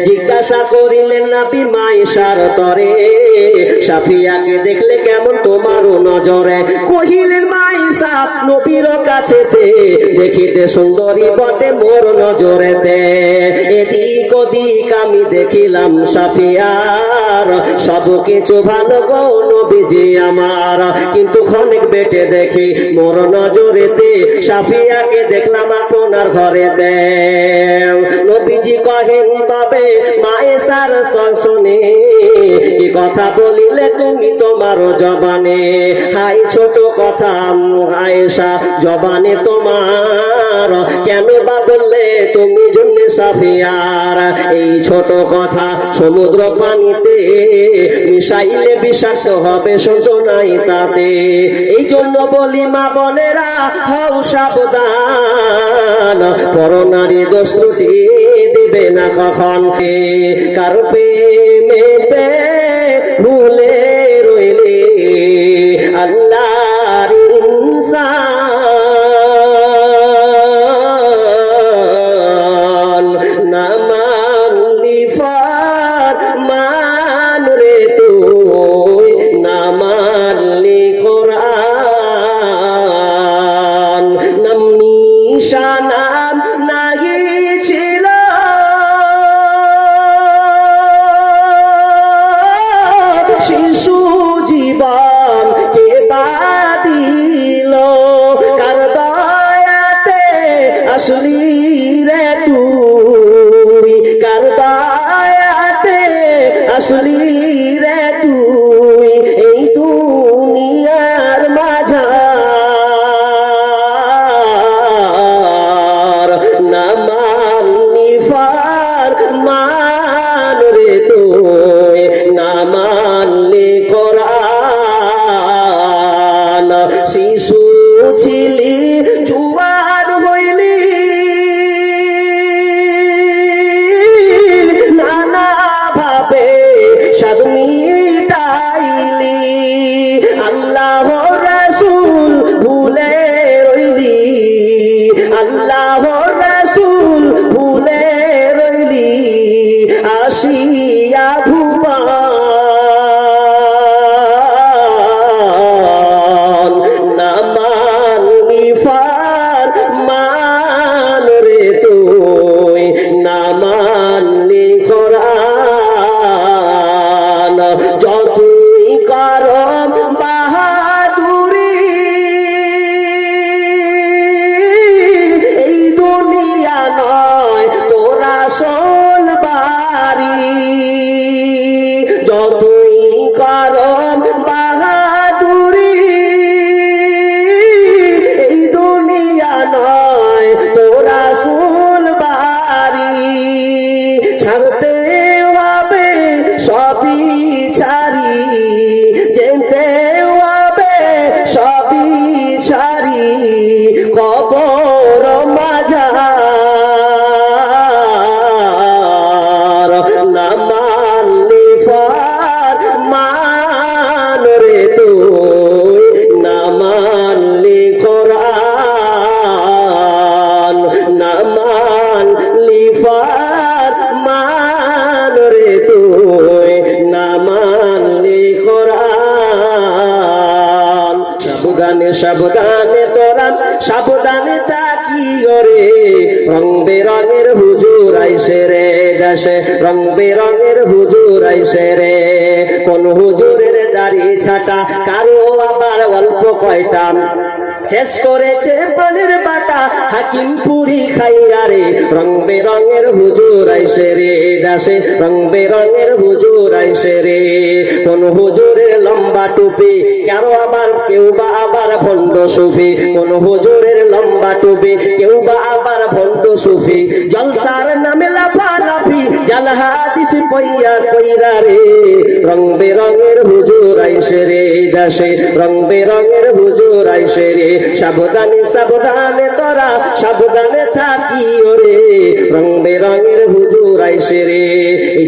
জিজ্ঞাসা করিলেন নবী মায়েশার তরে, সাফিয়াকে দেখলে কেমন তোমারও নজরে? কহিলেন মায়েশা নবীর কাছেতে, দেখিতে সুন্দরী বটে মোর নজরেতে। এদিক ওদিক আমি দেখিলাম সাফিয়ার, সব কিছু ভালো গো নবীজি আমার, কিন্তু ক্ষণিক বেটে দেখি মোর নজরেতে সাফিয়াকে দেখলাম আপনার ঘরেতে। নবীজি কহেন তবে মায়েশার শুনে, কি কথা বলিলে তুমি তোমার জবানে? হাই ছোট কথা আয়েশা জবানে তোমার, কেন বা বললে তুমি জন্য সাফিয়ার? এই ছোট কথা সমুদ্র পানিতে মিশাইলে বিষাক্ত হবে, শুনতো নাই তাতে। এই জন্য বলি মা বোনেরা হও সাবধান, পরনারী দোষ ত্রুটি দিবে না কখন। কারো প্রেমেতে ভুলে রইলে আল্লাহর ইনসান, না মানলি ফরমান রে তুই, না মানলি কোরআন। নাম নিশানা নাহি ছিল শিশু জীবন কে বাদিল, কার দয়াতে আসলি রে তুই, কার দয়াতে আসলি রে তুই এই দুনিয়ার মাঝার। না মানলি ফরমান রে তুই, না মানলি কোরআন। শিশু ছিলি জুয়ান হইলি, নানা ভাবে সাধ মিটাইলি, আল্লাহ রাসূল ভুলে রইলি, আল্লাহ রাসূল ভুলে রইলি, আসিয়া ভুবন। না মানলি ফরমান রে তুই, না মানলি কোরআন। যতই করম বাহাদুরি এই দুনিয়া নয় তোরা সোল বাড়ি, যতই করম বাহাদুরি এই দুনিয়া নয় তোরা সোল বাড়ি। ছাড়তে হবে সবই ছাড়ি, যেতে হবে সবই ছাড়ি, কবর মাঝার। না মানলি ফরমান রে তুই, না মানলি কোরআন, না মানলি ফরমান রে তুই, না মানলি কোরআন। সাবধানে সাবধানে তোরা সাবধানে থাকি রে, রং বেরঙের হুজুর আইসে রে দেশে, রং বেরঙের হুজুর আইসে রে। কোন হুজুরের দাড়ি ছাটা, কারো আবার অল্প কয়টা, শেষ করেছে পানের বাটা হাকিম পুরি খাইয়া রে। রং বেরঙের হুজুর আইসে রে দেশে, রং বেরঙের হুজুর আইসে রে। কোন হুজুরের লম্বা টুপি, কারো আবার কেউ বা আবার ভণ্ড সুফি, কোন হুজুরের লম্বা টুপি, কেউ বা আবার ভণ্ড সুফি। জলসার নামে লাফালাফি, জাল হাদিস পইয়া কইরা রে। রং বেরঙের হুজুর আইসে রে দেশে, রং বেরঙের হুজুর আইসে রে। সাবধানে সাবধানে তোরা সাবধানে থাকি ওরে, রং বেরঙের হুজুর আইসে রে।